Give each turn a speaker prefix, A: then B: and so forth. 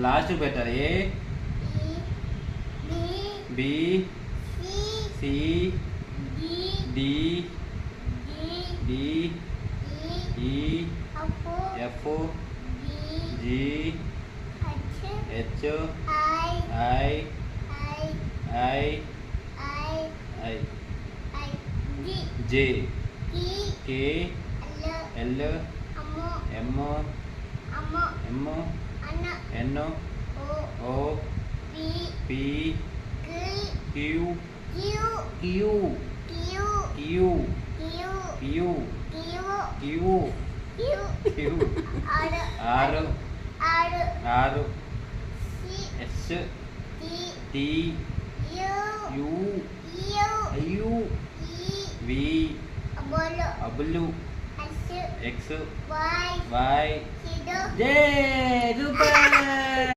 A: Last పెట్టాలి. A B C D D E F G H I I I J K L M N O P Q Q Q Q Q Q R S T U U V W X Y Z. Super.